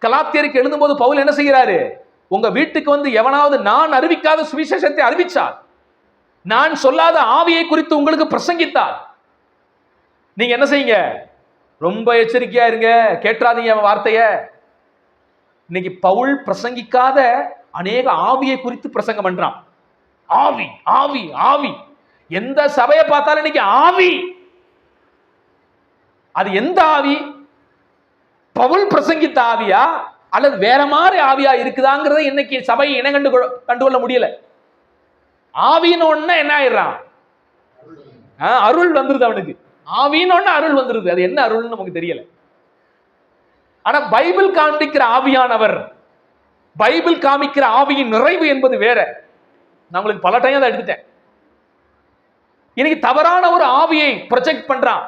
கலாத்தியருக்கு எழுதும்போது பவுல் என்ன செய்கிறாரு? உங்க வீட்டுக்கு வந்து எவனாவது நான் அறிவிக்காத சுவிசேஷத்தை அறிவிச்சார், நான் சொல்லாத ஆவியை குறித்து உங்களுக்கு பிரசங்கித்தார், நீங்க என்ன செய்யுங்க? ரொம்ப எச்சரிக்கையா இருங்க, கேட்றாதீங்க அவன் வார்த்தைய. இன்னைக்கு பவுல் பிரசங்கிக்காத அநேக ஆவியை குறித்து பிரசங்கம் பண்றான். ஆவி ஆவி ஆவி. எந்த சபையை பார்த்தாலும் இன்னைக்கு ஆவி. அது எந்த ஆவி? பவுல் பிரசங்கித்த ஆவியா அல்லது வேற மாதிரி ஆவியா இருக்குதாங்கிறத இன்னைக்கு சபை இனம் கண்டுகொள்ள முடியல. ஆவின்னு ஒண்ணு என்ன ஆயிடுறான்? அருள் வந்துருது அவனுக்கு. ஆவின்னு ஒண்ணு அருள் வந்துருது. அது என்ன அருள்னு நமக்கு தெரியல. ஆனா பைபிள் காண்பிக்கிற ஆவியானவர், பைபிள் காமிக்கிற ஆவியின் நிறைவு என்பது வேற. நான் உங்களுக்கு பல டைம் அதை எடுத்துட்டேன். இன்னைக்கு தவறான ஒரு ஆவியை ப்ரொஜெக்ட் பண்றான்,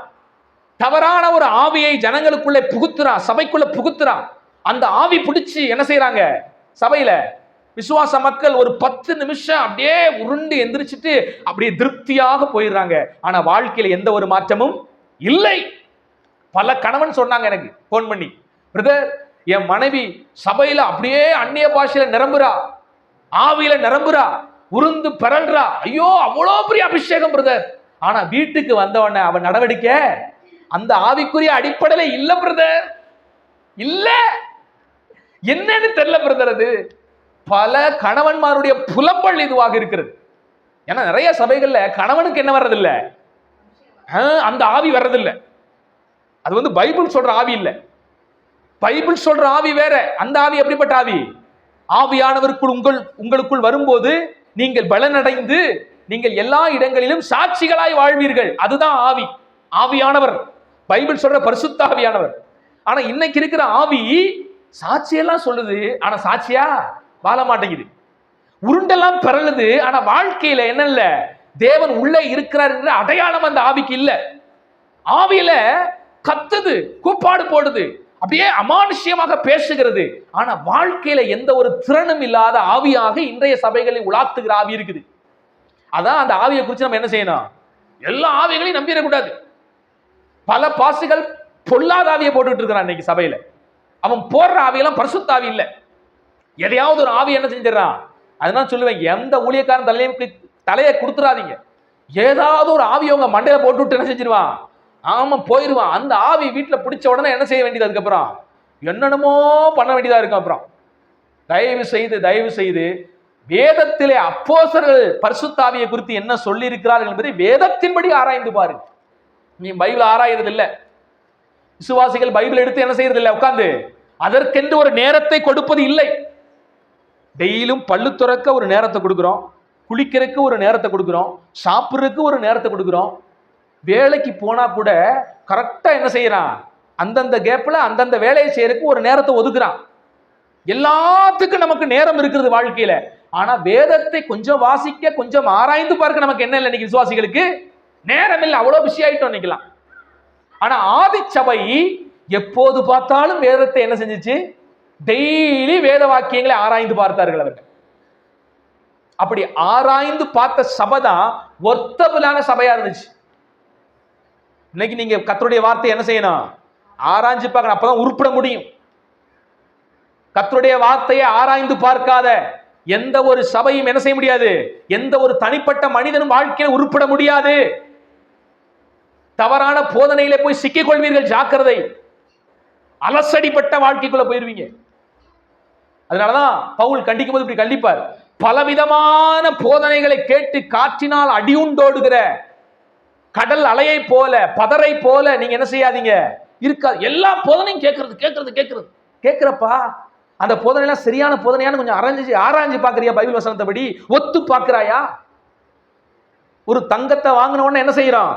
தவறான ஒரு ஆவியை ஜனங்களுக்குள்ள புகுத்துறான், சபைக்குள்ள புகுத்துறான். அந்த ஆவி பிடிச்சி என்ன செய்யறாங்க? சபையில விசுவாச மக்கள் ஒரு 10 நிமிஷம் அப்படியே உருண்டு எந்திரிச்சிட்டு அப்படியே திருப்தியாக போயிடுறாங்க. ஆனா வாழ்க்கையில எந்த ஒரு மாற்றமும் இல்லை. பல கணவன் சொன்னாங்க எனக்கு போன் பண்ணி, பிரதர் என் மனைவி சபையில அப்படியே அந்நிய பாஷையில நிரம்புறா, ஆவியில நிரம்புறா, உருந்து பெறல்றா, ஐயோ அவ்வளோ பெரிய அபிஷேகம் பிரதர். ஆனா வீட்டுக்கு வந்தவன அவன் நடவடிக்கை அந்த ஆவிக்குரிய அடிப்படையில இல்ல பிரதர். இல்ல, என்னன்னு தெரியல பிரதர். அது பல கணவன்மாருடைய புலம்பல் இதுவாக இருக்கிறது. ஏன்னா நிறைய சபைகள்ல கணவனுக்கு என்ன வர்றதில்ல, அந்த ஆவி வர்றதில்லை. அது வந்து பைபிள் சொல்ற ஆவி இல்ல. பைபிள் சொல்ற ஆவி வேற. அந்த ஆவி எப்படிப்பட்ட ஆவி? ஆவியானவருக்குள் உங்களுக்குள் வரும்போது நீங்கள் பலனடைந்து நீங்கள் எல்லா இடங்களிலும் சாட்சிகளாய் வாழ்வீர்கள். அதுதான் ஆவி, ஆவியானவர். பைபிள் சொல்ற பரிசுத்த ஆவியானவர். ஆனா இன்னைக்கு இருக்கிற ஆவி சாட்சியெல்லாம் சொல்லுது, ஆனா சாட்சியா வாழ மாட்டேங்குது. உருண்டெல்லாம் பெறலுது, ஆனா வாழ்க்கையில என்ன இல்ல? தேவன் உள்ளே இருக்கிறார் என்ற அடையாளம் அந்த ஆவிக்கு இல்ல. ஆவியில கத்துது, கூப்பாடு போடுது, அப்படியே அமானுஷ்யமாக பேசுகிறது. ஆனா வாழ்க்கையில எந்த ஒரு திறனும் இல்லாத ஆவியாக இன்றைய சபைகளில் உலாத்துகிற ஆவி இருக்குது. அதான் அந்த ஆவியை குறித்து நம்ம என்ன செய்யணும்? எல்லா ஆவிகளையும் நம்பிடக்கூடாது. பல பாசுகள் பொல்லாத ஆவியை போட்டுட்டு இருக்கிறான் இன்னைக்கு சபையில. அவன் போடுற ஆவியெல்லாம் பரிசுத்த ஆவி இல்ல. எதையாவது ஒரு ஆவி என்ன செஞ்சிடறான்? அதனால சொல்லுவேன், எந்த ஊழியக்காரன் தலையை கொடுத்துறாதீங்க. ஏதாவது ஒரு ஆவி அவங்க மண்டையில போட்டு என்ன செஞ்சிருவான்? ஆமா போயிருவான். அந்த ஆவி வீட்டுல பிடிச்ச உடனே என்ன செய்ய வேண்டியது? அதுக்கப்புறம் என்னென்னமோ பண்ண வேண்டியதா இருக்கும். அப்புறம் தயவு செய்து வேதத்திலே அப்போஸ்தலர்கள் பரிசுத்த ஆவியை குறித்து என்ன சொல்லி இருக்கிறார்கள் என்பதை வேதத்தின்படி ஆராய்ந்து பாருங்க. நீ பைபிள் ஆராயறது இல்ல. விசுவாசிகள் பைபிள் எடுத்து என்ன செய்யறது இல்லை, உட்கார்ந்து அதற்கென்று ஒரு நேரத்தை கொடுப்பது இல்லை. டெய்லியும் பல்லு துறக்க ஒரு நேரத்தை கொடுக்கிறோம், குளிக்கிறதுக்கு ஒரு நேரத்தை கொடுக்கிறோம், சாப்பிட்றதுக்கு ஒரு நேரத்தை கொடுக்கிறோம். வேலைக்கு போனா கூட கரெக்டா என்ன செய்யறான்? அந்தந்த கேப்ல அந்தந்த வேலையை செய்யறதுக்கு ஒரு நேரத்தை ஒதுக்குறான். எல்லாத்துக்கும் நமக்கு நேரம் இருக்கிறது வாழ்க்கையில. ஆனா வேதத்தை கொஞ்சம் வாசிக்க, கொஞ்சம் ஆராய்ந்து பார்க்க நமக்கு என்ன இல்லை? இன்னைக்கு விசுவாசிகளுக்கு நேரம் இல்லை. அவ்வளவு பிஸி ஆயிட்டோம் நினைக்கலாம். ஆனா ஆதி சபை எப்போது பார்த்தாலும் வேதத்தை என்ன செஞ்சிச்சு? டெய்லி வேத வாக்கியங்களை ஆராய்ந்து பார்த்தார்கள் அவர்கள். அப்படி ஆராய்ந்து பார்த்த சபை தான் ஒர்த்தபிளான சபையா இருந்துச்சு. இன்னைக்கு நீங்க கர்த்தருடைய வார்த்தை என்ன செய்யணும்? ஆராய்ஞ்சு பார்க்கணும். அப்பதான் உருப்பட முடியும். கர்த்தருடைய வார்த்தையை ஆராய்ந்து பார்க்காத எந்த ஒரு சபையும் என்ன செய்ய முடியாது? எந்த ஒரு தனிப்பட்ட மனிதனும் வாழ்க்கையில் உருப்பட முடியாது. தவறான போதனையிலே போய் சிக்கிக் கொள்வீர்கள், ஜாக்கிரதை. அலசடிப்பட்ட வாழ்க்கைக்குள்ள போயிருவீங்க. அதனாலதான் பவுல் கண்டிக்கும் போது இப்படி கண்டிப்பார். பலவிதமான போதனைகளை கேட்டு காற்றினால் அடியுண்டோடுகிற கடல் அலையை போல, பதரை போல நீங்க என்ன செய்யாதீங்க, இருக்காது. எல்லா போதனையும் கேட்கிறப்பா அந்த போதனை எல்லாம் சரியான போதனையான்னு கொஞ்சம் ஆராய்ஞ்சு பாக்குறியா? பைபிள் வசனத்தைப்படி ஒத்து பாக்குறாயா? ஒரு தங்கத்தை வாங்கின உடனே என்ன செய்யறோம்?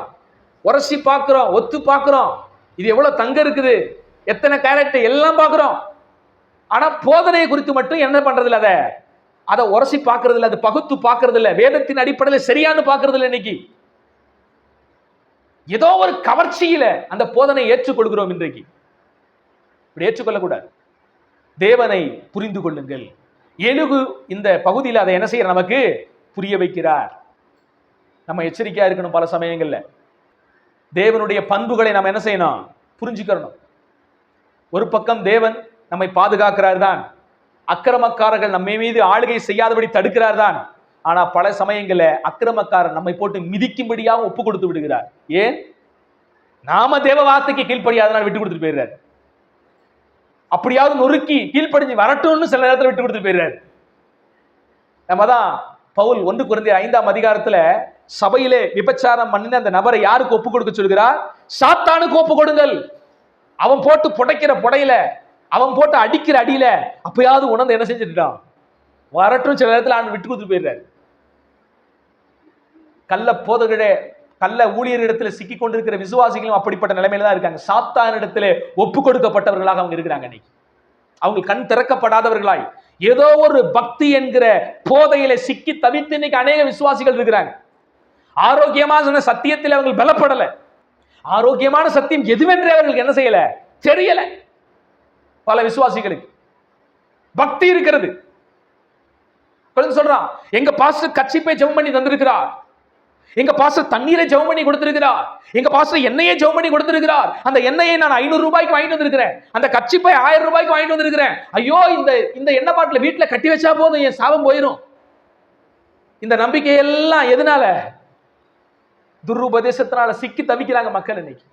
உரசி பார்க்கிறோம், ஒத்து பார்க்கிறோம். இது எவ்வளவு தங்கம் இருக்குது, எத்தனை கேரட் எல்லாம் பார்க்கிறோம். ஆனா போதனையை குறித்து மட்டும் என்ன பண்றது இல்ல? அதை உரசி பார்க்கறது இல்ல, அது பகுத்து பார்க்கறது இல்ல, வேதத்தின் அடிப்படையில் சரியானு பார்க்கறது இல்லை. இன்னைக்கு ஏதோ ஒரு கவர்ச்சியில அந்த போதனை ஏற்றுக்கொள்கிறோம். இன்றைக்கு இப்படி ஏற்றுக்கொள்ளக்கூடாது. தேவனை புரிந்து கொள்ளுங்கள். எழுகு இந்த பகுதியில் அதை என்ன செய்யற நமக்கு புரிய வைக்கிறார். நம்ம எச்சரிக்கையா இருக்கணும். பல சமயங்கள்ல தேவனுடைய பண்புகளை நம்ம என்ன செய்யணும்? புரிஞ்சுக்கணும். ஒரு பக்கம் தேவன் நம்மை பாதுகாக்கிறார் தான். அக்கிரமக்காரர்கள் நம்மை மீது ஆளுகை செய்யாதபடி தடுக்கிறார் தான். ஆனா பல சமயங்கள்ல அக்கிரமக்காரர் நம்மை போட்டு மிதிக்கும்படியாக ஒப்பு கொடுத்து விடுகிறார். ஏன்? நாம தேவ வார்த்தைக்கு கீழ்ப்படியாதனால விட்டு கொடுத்துட்டு போயிடுறாரு. அப்படியாவது நொறுக்கி கீழ்ப்படிஞ்சு வரட்டும்னு சில நேரத்தில் விட்டு கொடுத்துட்டு போயிடுறாரு. நம்ம தான் பவுல் 1 கொரிந்தியர் 5ஆம் அதிகாரத்துல சபையிலே விபச்சாரம் பண்ணின அந்த நபரை யாருக்கு ஒப்பு கொடுக்க சொல்கிறார்? சாத்தானுக்கு ஒப்பு கொடுங்கள். அவன் போட்டு புடைக்கிற புடையில, அவன் போட்டு அடிக்கிற அடியில அப்பயாவது உணர்ந்து என்ன செஞ்சுட்டான்? வரட்டும் சில நேரத்தில் அவன் விட்டு கொடுத்துட்டு போயிடுறாரு. கள்ள போதகரே, கள்ள ஊழியரிடத்துல சிக்கி கொண்டிருக்கிற விசுவாசிகளும் அப்படிப்பட்ட நிலைமையில தான் இருக்காங்க. சாத்தானிடத்திலே ஒப்பு கொடுக்கப்பட்டவர்களாக அவங்க இருக்கிறாங்க. இன்னைக்கு அவங்க கண் திறக்கப்படாதவர்களாய் ஏதோ ஒரு பக்தி என்கிற போதையில சிக்கி தவித்து இன்னைக்கு அநேக விசுவாசிகள் இருக்கிறாங்க. ஆரோக்கியமான சத்தியத்தில் அவர்கள் பலப்படல. ஆரோக்கியமான சத்தியம் எதுவென்றே அவர்களுக்கு என்ன செய்யல, தெரியல. பல விசுவாசிகளுக்கு பக்தி இருக்கிறது. சொல்றான், எங்க பாஸ்டர் கட்சிப்பை ஜெபம் பண்ணி தந்திருக்கிறார், எங்க பாஸ்டர் தண்ணீரை ஜெபம் பண்ணி கொடுத்திருக்கிறார், எங்க பாஸ்டர் எண்ணெயை ஜெபம் பண்ணி கொடுத்திருக்கிறார், அந்த எண்ணெயை நான் 500 ரூபாய்க்கு வாங்கிட்டு வந்திருக்கிறேன், அந்த கட்சிப்பை 1000 ரூபாய்க்கு வாங்கிட்டு வந்திருக்கிறேன். ஐயோ, இந்த எண்ணெய் பாட்டில வீட்டுல கட்டி வச்சா போதும், என் சாபம் போயிடும். இந்த நம்பிக்கை எல்லாம் எதனால? துருபதேசத்தினால சிக்கி தவிக்கிறாங்க மக்கள் இன்னைக்கு.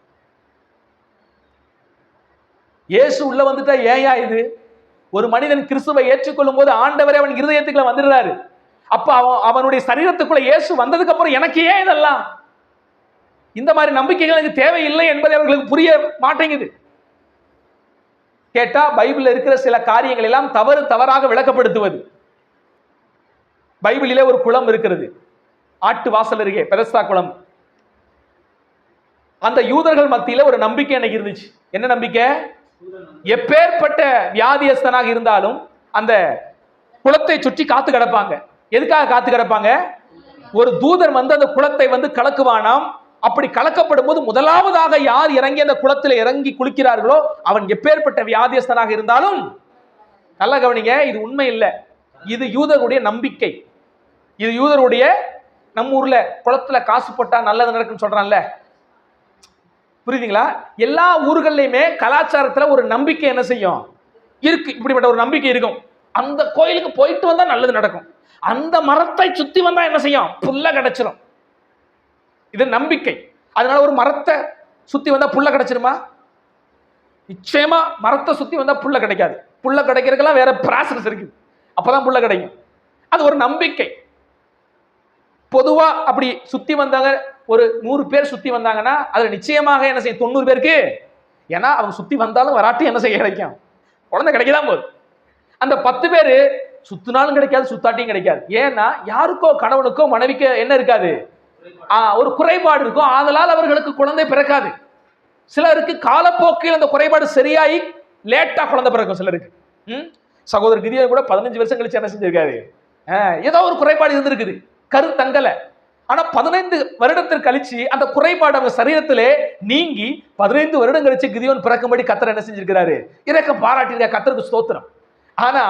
இயேசு உள்ள வந்துட்டா ஏயா இது? ஒரு மனிதன் கிறிஸ்துவை ஏற்றுக்கொள்ளும் போது ஆண்டவரே அவன் இருதயத்துக்குள்ள வந்துடுறாரு. அப்ப அவனுடைய சரீரத்துக்குள்ள இயேசு வந்ததுக்கு அப்புறம் எனக்கு ஏன் இதெல்லாம்? இந்த மாதிரி நம்பிக்கைகள் எனக்கு தேவையில்லை என்பதை அவர்களுக்கு புரிய மாட்டேங்குது. கேட்டா பைபிள்ல இருக்கிற சில காரியங்கள் எல்லாம் தவறாக விளக்கப்படுத்துவது. பைபிளிலே ஒரு குளம் இருக்கிறது, ஆட்டு வாசல் அருகே பெதஸ்தா குளம். அந்த யூதர்கள் மத்தியில ஒரு நம்பிக்கை எனக்கு இருந்துச்சு. என்ன நம்பிக்கை? எப்பேற்பட்ட வியாதியஸ்தனாக இருந்தாலும் அந்த குளத்தை சுற்றி காத்து கிடப்பாங்க. எதுக்காக காத்து கிடப்பாங்க? ஒரு தூதர் வந்து அந்த குளத்தை வந்து கலக்குவானாம். அப்படி கலக்கப்படும் போது முதலாவதாக யார் இறங்கி அந்த குளத்தில் இறங்கி குளிக்கிறார்களோ அவன் எப்பேற்பட்ட வியாதியஸ்தனாக இருந்தாலும், நல்லா கவனிங்க, இது உண்மை இல்லை, இது யூதருடைய நம்பிக்கை. இது யூதருடைய, நம்ம ஊர்ல குளத்துல காசு போட்டா நல்லது நடக்குன்னு சொல்றான்ல, புரியுதுங்களா? எல்லா ஊர்கள்லயுமே கலாச்சாரத்துல ஒரு நம்பிக்கை என்ன செய்யும் இருக்கு, இப்படிப்பட்ட ஒரு நம்பிக்கை இருக்கும். அந்த கோயிலுக்கு போயிட்டு வந்தா நல்லது நடக்கும், அந்த மரத்தை சுத்தி வந்தா என்ன செய்யும், புல்ல கிடைச்சிரும். இது நம்பிக்கை. அதனால ஒரு மரத்தை சுத்தி வந்தா புல்ல கிடைச்சிருமா? நிச்சயமா மரத்தை சுத்தி வந்தா புல்ல கிடைக்காது. புல்ல கிடைக்கிறதுக்கெல்லாம் வேற ப்ராசஸ் இருக்கு, அப்பதான் புல்ல கிடைக்கும். அது ஒரு நம்பிக்கை. பொதுவா அப்படி சுத்தி வந்தாங்க, ஒரு 100 பேர் சுத்தி வந்தாங்கன்னா அதுல நிச்சயமாக என்ன செய்யும், 90 பேருக்கு, ஏன்னா அவங்க சுத்தி வந்தாலும் வராட்டி என்ன செய்ய கிடைக்கும், குழந்தை கிடைக்கதான் போகுது. அந்த 10 பேரு சுத்தினாலும் கிடைக்காது, சுத்தாட்டியும் கிடைக்காது. ஏன்னா யாருக்கோ கணவனுக்கோ மனைவிக்கோ என்ன இருக்காது, ஒரு குறைபாடு இருக்கும், ஆதலால் அவர்களுக்கு குழந்தை பிறக்காது. சிலருக்கு காலப்போக்கில் அந்த குறைபாடு சரியாயி லேட்டா குழந்தை பிறக்கும். சிலருக்கு சகோதரர் கிதியோன் கூட 15 வருஷம் கழிச்சு என்ன செஞ்சிருக்காரு, ஏதோ ஒரு குறைபாடு இருந்திருக்குது, கரு தங்கல. ஆனா 15 வருடத்திற்கு கழிச்சு அந்த குறைபாடு அவங்க சரீரத்திலே நீங்கி 15 வருடம் கழிச்சு கிதியோன் பிறக்கும்படி கர்த்தர் என்ன செஞ்சிருக்கிறாரு, இரக்கம் பாராட்டியிருக்கார். கர்த்தருக்கு ஸ்தோத்திரம். ஆனா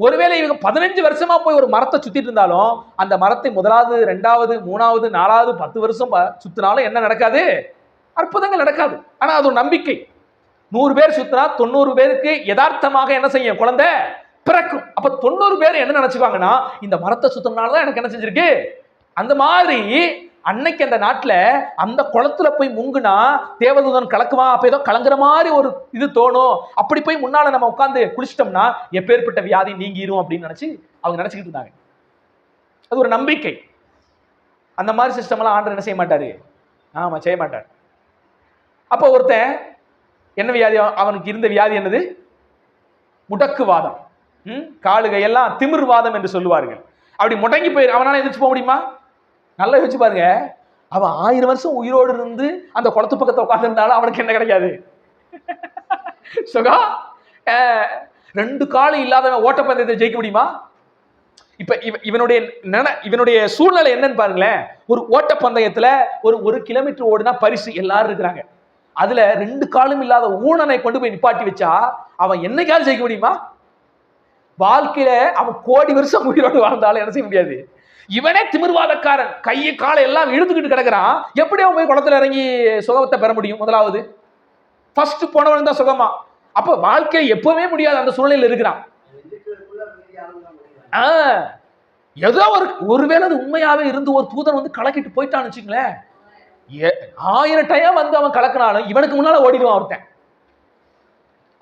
ஒருவேளை இவங்க 15 வருஷமா போய் ஒரு மரத்தை சுத்திட்டு இருந்தாலும் அந்த மரத்தை 1வது 2வது 3வது 4வது 10 வருஷம் சுத்தினாலும் என்ன நடக்காது, அற்புதங்கள் நடக்காது. ஆனா அது ஒரு நம்பிக்கை. 100 பேர் சுத்தினா 90 பேருக்கு யதார்த்தமாக என்ன செய்யும், குழந்தை பிறக்கும். அப்ப 90 பேர் என்ன நினைச்சுவாங்கன்னா, இந்த மரத்தை சுத்தினால்தான் எனக்கு என்ன செஞ்சிருக்கு. அந்த மாதிரி அன்னைக்கு அந்த நாட்டுல அந்த குளத்துல போய் முங்குனா தேவதூதன் கலக்குவான், அப்ப ஏதோ கலங்குற மாதிரி ஒரு இது தோணும். அப்படி போய் முன்னால நம்ம உட்கார்ந்து குளிச்சிட்டோம்னா எப்பேற்பட்ட வியாதி நீங்கிரும் அப்படின்னு நினைச்சு அவங்க நினைச்சுக்கிட்டு இருந்தாங்க. அது ஒரு நம்பிக்கை. அந்த மாதிரி சிஸ்டம் எல்லாம் ஆண்டவர் என்ன செய்ய மாட்டாரு, ஆமா செய்ய மாட்டார். அப்ப ஒருத்தன் என்ன வியாதி, அவனுக்கு இருந்த வியாதி என்னது, முடக்குவாதம், காலுகையெல்லாம் திமிர்வாதம் என்று சொல்லுவார்கள். அப்படி முடங்கி போய் அவனால எதிர்த்து போக முடியுமா? நல்லா யோசிச்சு பாருங்க. அவன் 1000 வருஷம் உயிரோடு இருந்து அந்த குளத்து பக்கத்தை உட்கார்ந்து இருந்தாலும் அவனுக்கு என்ன கிடைக்காது, சுகா. 2 காலு இல்லாதவன் ஓட்டப்பந்தயத்தை ஜெயிக்க முடியுமா? இப்ப இவனுடைய சூழ்நிலை என்னன்னு பாருங்களேன். ஒரு ஓட்டப்பந்தயத்துல ஒரு 1 கிலோமீட்டர் ஓடுனா பரிசு எல்லாரும் இருக்கிறாங்க. அதுல 2 காலும் இல்லாத ஊனனை கொண்டு போய் நிப்பாட்டி வச்சா அவன் என்னைக்காவது ஜெயிக்க முடியுமா? வாழ்க்கையில அவன் கோடி வருஷம் உயிரோடு வாழ்ந்தாலும் என்ன செய்ய முடியாது. இவனே திமிர்வாதக்காரன், கையை காலை எல்லாம் இழுத்துக்கிட்டு கிடக்குறான். எப்படி அவன் போய் குளத்துல இறங்கி சுகத்தை பெற முடியும்? முதலாவது ஃபர்ஸ்ட் போனவன் தான் சுகமா. அப்ப வாழ்க்கை எப்பவுமே முடியாது, அந்த சூழ்நிலையில் இருக்கிறான். ஏதோ ஒருவேளை அது உண்மையாவே இருந்து ஒரு தூதன் வந்து கலக்கிட்டு போயிட்டான்னு வச்சுங்களேன், 1000 டைம் வந்து அவன் கலக்கினாலும் இவனுக்கு முன்னால ஓடிடுவான் ஒருத்தன்.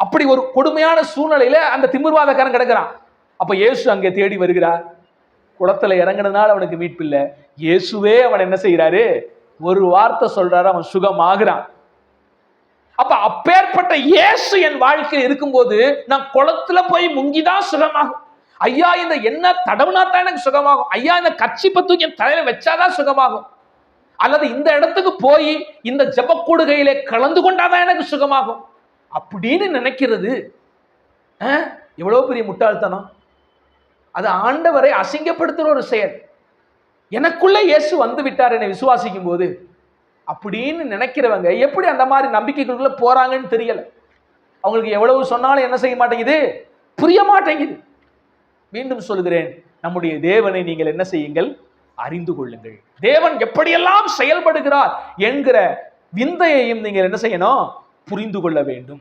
அப்படி ஒரு கொடுமையான சூழ்நிலையில அந்த திமிர்வாதக்காரன் கிடக்கிறான். அப்ப இயேசு அங்கே தேடி வருகிறார். குளத்துல இறங்கினதுனால அவனுக்கு மீட்பு இல்லை. இயேசுவே அவன் என்ன செய்யறாரு, ஒரு வார்த்தை சொல்றாரு, அவன் சுகமாகிறான். அப்ப அப்பேற்பட்ட இயேசு என் வாழ்க்கையில் இருக்கும்போது நான் குளத்துல போய் முங்கிதான் சுகமாகும். ஐயா இந்த என்ன தடவுனாத்தான் எனக்கு சுகமாகும், ஐயா இந்த கச்சிப்பை தூக்கி என் தலையில வச்சாதான் சுகமாகும், அல்லது இந்த இடத்துக்கு போய் இந்த ஜெபக்கூடுகையிலே கலந்து கொண்டாதான் எனக்கு சுகமாகும் அப்படின்னு நினைக்கிறது எவ்வளவு பெரிய முட்டாள்தனம். அது ஆண்டவரை அசிங்கப்படுத்துற ஒரு செயல். எனக்குள்ள இயேசு வந்து விட்டார் என்னை விசுவாசிக்கும் போது அப்படின்னு நினைக்கிறவங்க எப்படி அந்த மாதிரி நம்பிக்கைகளுக்குள்ள போறாங்கன்னு தெரியல. அவங்களுக்கு எவ்வளவு சொன்னாலும் என்ன செய்ய மாட்டேங்குது, புரிய மாட்டேங்குது. மீண்டும் சொல்கிறேன், நம்முடைய தேவனை நீங்கள் என்ன செய்யுங்கள், அறிந்து கொள்ளுங்கள். தேவன் எப்படியெல்லாம் செயல்படுகிறார் என்கிற விந்தையையும் நீங்கள் என்ன செய்யணும், புரிந்து கொள்ள வேண்டும்.